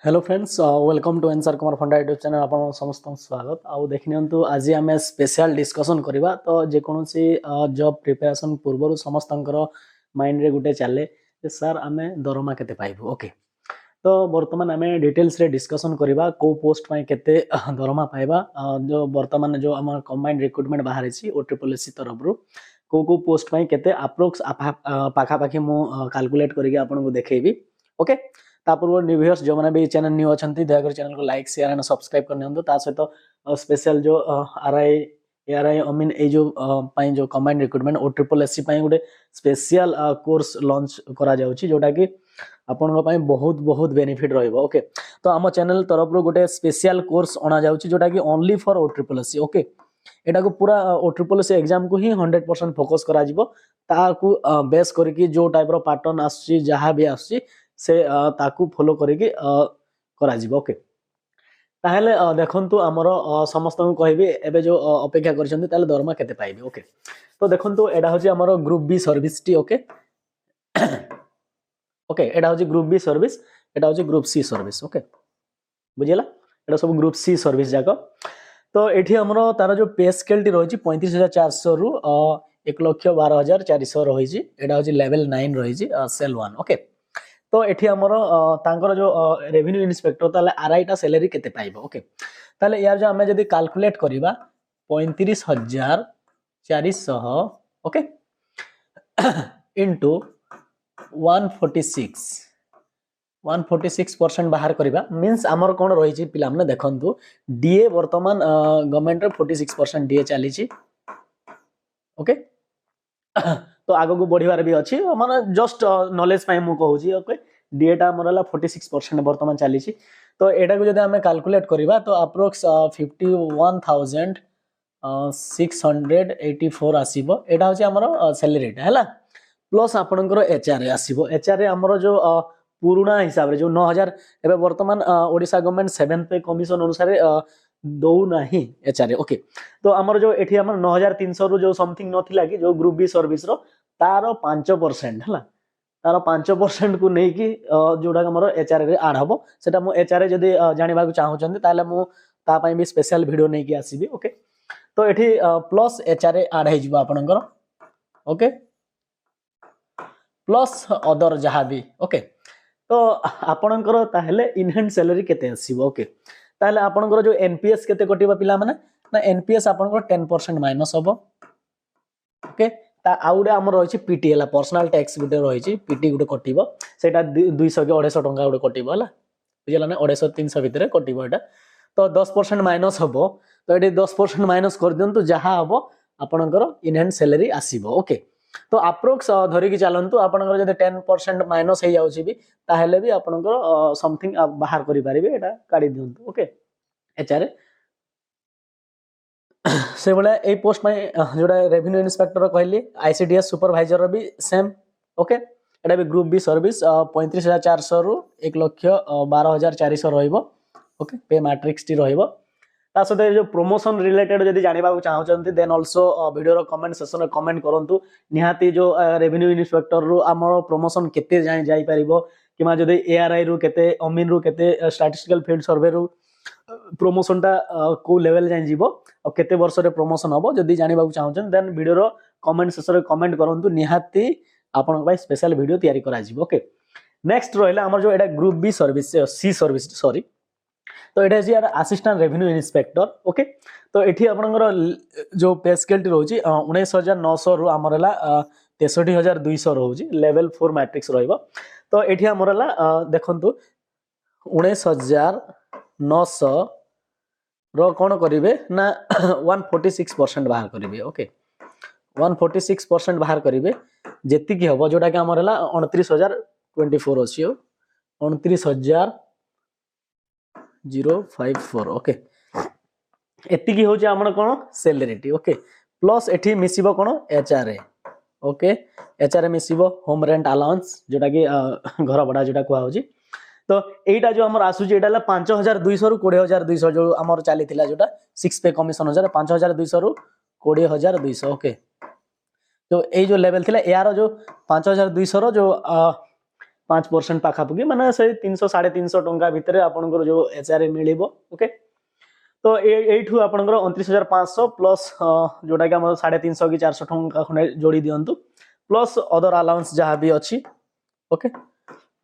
Hello friends welcome to एनसर Kumar Funda YouTube channel आप समस्त स्वागत आउ देखि आज आम स्पेशल डिस्कसन करवा तो जेकोसी जॉब प्रिपरेशन पूर्व समस्त माइंड रे गुटे चले सर आम दरमा केते पाइबु ओके तो बर्तमान आम डिटेल्स रे डिस्कसन करवा को पोस्ट पाई केते दरमा पाइबा जो बर्तमान जो आम कंबाइंड रिक्रुटमेंट बाहर ओट्रिपलएससी तरफ रू को पोस्ट पाई केते अप्रोक्स पाखापाखि मु कैलकुलेट करके आपको देखैबी ओके तापूर्व न्यू व्यूअर्स जो मैंने भी चैनल न्यू अच्छा दयाकोर चैनल को लाइक शेयर एंड सब्सक्राइब करने सहित स्पेशल जो आरआई एआरआई आई मीन ए जो कंबाइंड रिक्रुटमेंट ओ ट्रिपल एससी गोटे स्पेशल कोर्स लॉन्च करा जाउची जोटा कि आपण बहुत बहुत बेनिफिट रहिबो ओके तो आम चैनल तरफ रो गोटे स्पेशल कोर्स अना जाउची जोटा कि only for O triple SC okay एटा को पूरा ओ ट्रिपल एससी एग्जाम को ही 100% फोकस करा जिवो ताकू बेस करके जो टाइप रो पैटर्न आसी जहां भी आसी से ताकू फॉलो करके करा जिवो ओके ताहले देखंतु हमर समस्त को कहबी एबे जो अपेक्षा करछन्ती ताले दरमा केते पाइबे ओके तो देखंतु एडा होची हमर ग्रुप बी सर्विस टी ओके ओके एडा होची ग्रुप बी सर्विस एडा होची ग्रुप सी सर्विस ओके बुझिला एडा सब ग्रुप सी सर्विस जाको तो एठी हमर तार जो पे स्केल टी रहिची 35400 रु 1,12,400 रहिची एडा होची लेवल 9 रहिची सेल 1 ओके तो एठी हमर तांकर जो रेवेन्यू इन्स्पेक्टर ताले आरआई टा सैलरी केते पाइबो ओके ताले यार जो हमें जदी कैलकुलेट करबा 35,400 ओके इनटू 146% बाहर करबा मींस हमर कोन रही छि पिला हमने देखंतु डीए वर्तमान गवर्नमेंट रे 46% डीए चली छि ओके तो आगो को बढ़िबार भी अच्छी माने जस्ट नॉलेज पाई मु कहूची ओके डीएटा हमरला 46% वर्तमान चली छि तो एटा को जदि हमें कैलकुलेट करबा तो अप्रोक्स 51,684 आसीबो एटा होची हमर सैलरी हैला प्लस आपनकर एचआर आसीबो एचआर हमर जो पुराना हिसाब रे जो 9000 एबे वर्तमान ओडिसा गवर्नमेंट 7th पे कमिशन अनुसार दौ नाही एचआर ओके तो हमर जो एठी हमर 9300 रु जो समथिंग नथिला कि जो ग्रुप बी सर्विस रो तार 5% हला तार 5% को नहीं कि जोडा हमर एचआर रे ऐड हबो सेटा मु एचआर जदी जानिबा को चाहौ छथि ताले मु ता पई भी स्पेशल वीडियो नहीं कि आसीबी ओके तो एठी प्लस एचआर ऐड हे जिवो आपनकर ओके प्लस अदर जहा भी ओके तो आपनकर ताहले इन हैंड सैलरी केते आसीबो ओके ताहले आपनकर जो एनपीएस केते कटिबा पिला माने ना एनपीएस आपनकर 10% माइनस हबो ओके ता आउडे हमर रहिछि पीटीएल पर्सनल टैक्स गुटे रहिछि पीटी गुटे कटिबो सेटा 200 के 250 टंका गुटे कटिबो हला बुझला ना 250 300 भितरे कटिबो एटा तो 10% माइनस हबो तो एटी 10% माइनस कर दियंतु जहा हबो आपनकर इन हैंड सैलरी आसीबो ओके तो अप्रोक्स धरि कि चलंतु आपनकर जदि 10% माइनस हे जाउछि भी ताहेले भी आपनकर समथिंग बाहर करि परिबे एटा काढी दियंतु ओके एचआर से बोले ए पोस्ट में जोड़ा रेवेन्यू इन्स्पेक्टर कहली आईसीडीएस सुपरवाइजर भी सेम ओके एटा भी ग्रुप बी सर्विस 35,400 रु 1,12,400 रहइबो ओके पे मैट्रिक्स टी रहइबो ता सते जो प्रमोशन रिलेटेड जदी जानिबा को चाहौ चंती देन आल्सो वीडियो रो कमेंट सेक्शन में कमेंट करंतु निहाती जो रेवेन्यू इन्स्पेक्टर रु हमर प्रमोशन केते जाई परिबो किमा जदी एआरआई रु केते अमीन रु केते स्टैटिस्टिकल फील्ड सर्वे रु प्रमोशन टा को लेवल जाई जीवो और केते वर्ष रे प्रमोशन हबो जदी जानिबा को चाहौ देन वीडियो रो कमेंट सेक्शन में कमेंट करंतु निहाती आपन भाई स्पेशल वीडियो तयारी करा जीवो ओके नेक्स्ट रहला हमर जो एटा group B service C service sorry तो एटा जी असिस्टेंट रेवेन्यू इन्स्पेक्टर ओके तो एठी आपनकर जो पे स्केल टी रहउची 19,900 रु हमरला 63,200 रहउची लेवल 4 मैट्रिक्स रहइबो तो एठी हमरला देखंतु 19,900 रो कोन करिवे ना 146% बाहर करिवे ओके 146% बाहर करिवे जेति की हबो जोटा कि हमरला 29,024 अछि 29,054 ओके एति की होचे हमन कोन सैलरी ओके प्लस एठी मिसिबो कोन एचआरए ओके एचआरए मिसिबो होम रेंट अलाउंस जोटा कि घर भड़ा जोटा कुआ होची तो एटा जो हमर आसुची एटा 5,200 रु 20,200 जो हमर चाली थिला जोटा 6 पे कमिशन हजार 5,200 रु 20,200 ओके तो ए जो लेवल थिला यार जो 5,200 रो जो 5% पाखापाखि माने से 300 350 टंका भितर आपनकर जो एचआरए मिलिबो ओके। तो एठू आपनकर 29,500 प्लस जोटा कि हमर 350 कि 400 टंका खने जोड़ी दियंतु प्लस अदर अलाउंस जहाँ भी अच्छी ओके।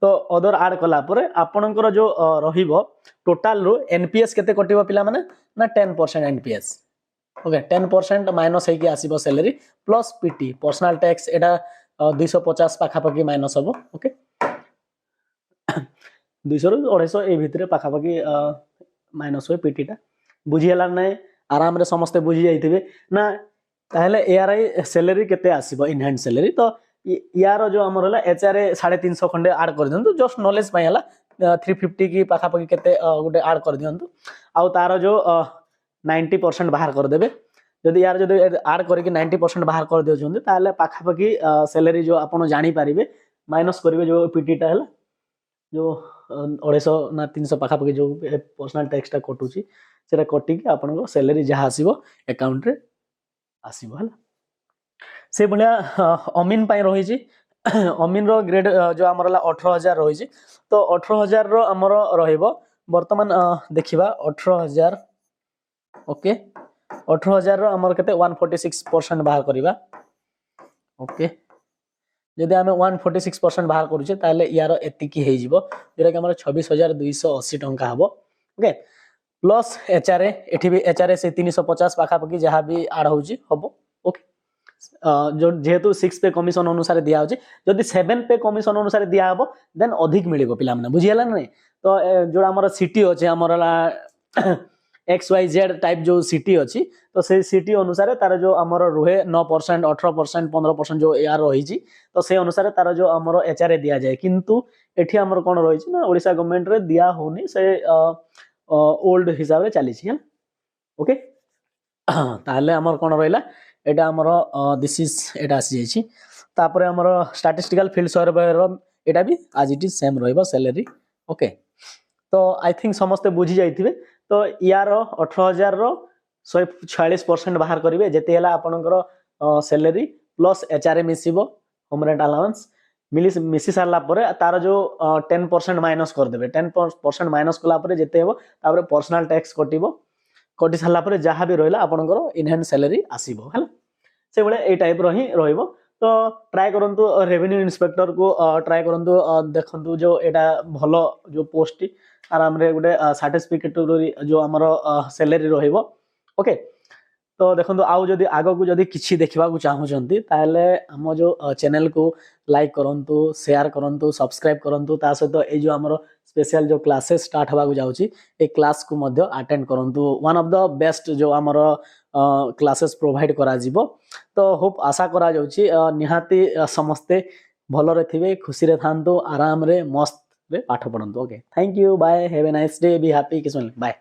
तो अदर आड कला परे आपनकर जो रहिबो टोटल रो एनपीएस केते कटिबो पिला माने ना 10% एनपीएस ओके। 10% माइनस है कि आसीबो salary plus PT personal tax एटा 250 पाखापाखि माइनस हबो ओके। 200 रु 250 ए भितरे पाखापाखि माइनस हो पीटी टा बुझी हला नै आराम रे समस्त बुझी जाइथिबे ना। ताहले एआरआई सैलरी केते आसीबो इन हैंड सैलरी तो यार जो हमर हला एचआरए 350 खंडे ऐड कर दियंतु जस्ट नॉलेज पय हला 350 की पाखापाखि केते गुटे ऐड कर दियंतु आउ तार जो 90% बाहर कर देबे। जदि यार जदि ऐड करके 90% बाहर कर दियछन्ते ताहले पाखापाखि सैलरी जो आपण जानि पारिबे माइनस करिवे जो पीटी टा हला जो 250 ना 300 पाखापाखि जो पर्सनल टैक्स टा कटुची सेटा कटि के आपण सैलरी जहा आसीबो अकाउंट रे आसीबो हला। से भलिया अमीन पाई रही छी अमीन रो ग्रेड जो हमर हला 18000 रही छी तो 18000 रो हमर रहइबो वर्तमान देखिबा 18000 ओके। 18000 रो हमर केते 146% बाहर करिबा ओके। जदि हमें 146% बाहर करूचे ताले यार एतिकी हे जिवो जेरा कि हमर 26280 टंका हबो ओके। प्लस एचआरए एठी भी एचआरए से 350 पाखापाखि जहाँ भी आड होउची हबो ओके। जो जेहेतु 6 पे कमिशन अनुसार दिया होची जदि 7 पे कमिशन अनुसार दिया हबो देन अधिक मिलिबो पिला माने बुझी हला नै। तो जो हमर सिटी होचे हमर हला XYZ टाइप जो सिटी अच्छी तो से सिटी अनुसार तार जो आमर रुहे 9% 18% 15% जो यार रही तो से अनुसार तार जो आमर एचआरए दिया जाए किंतु एठी आमर कोन रही ना ओडिशा गवर्नमेंट रे दिया होनी से ओल्ड हिसाब रे चली छी ओके। ताहले आमर कोन रहिला एटा आमर दिस इज एटा आसी जाई छी तापर आमर स्टैटिस्टिकल फील्ड सर्वे रो एटा भी आज इट इज सेम रहइबो सैलरी ओके। तो आई थिंक समस्त बुझी जाइथिबे तो यार 18000 रो 146% बाहर करिवे जेते हला आपनकर सैलरी प्लस एचआरए मिसिबो होम रेंट अलाउंस मिसी सारला परे तार जो 10% माइनस कर देबे 10% माइनस कला परे जेते हेबो तापर पर्सनल टैक्स कटिबो कटि सारला परे जहा भी रहला आपनकर इन हैंड सैलरी आसीबो हला से बळे ए टाइप रो ही रहइबो। तो ट्राई करंतु रेवेन्यू इंस्पेक्टर को ट्राई करंतु देखंतु जो एटा भलो जो पोस्ट आराम रे गुटे सर्टिफिकेटरी जो हमर सैलरी रहइबो ओके। तो देखंतु आउ जदि आगो को जदि किछि देखिबा को चाहउचंती ताले हम जो चैनल को लाइक करंतु शेयर करंतु सब्सक्राइब करंतु ता सहित ए जो हमर स्पेशल जो क्लासेस स्टार्ट हवा को जाउची ए क्लास को मध्य अटेंड करंतु वन ऑफ द बेस्ट जो हमर क्लासेस प्रोवाइड करा जिवो। तो होप आशा करा जाउची निहाती समस्ते भलो रे थिबे खुशी रे थांतु आराम रे मस्त रे पाठ पढंतु okay. Thank you bye have a nice day be happy किस्मत बाय।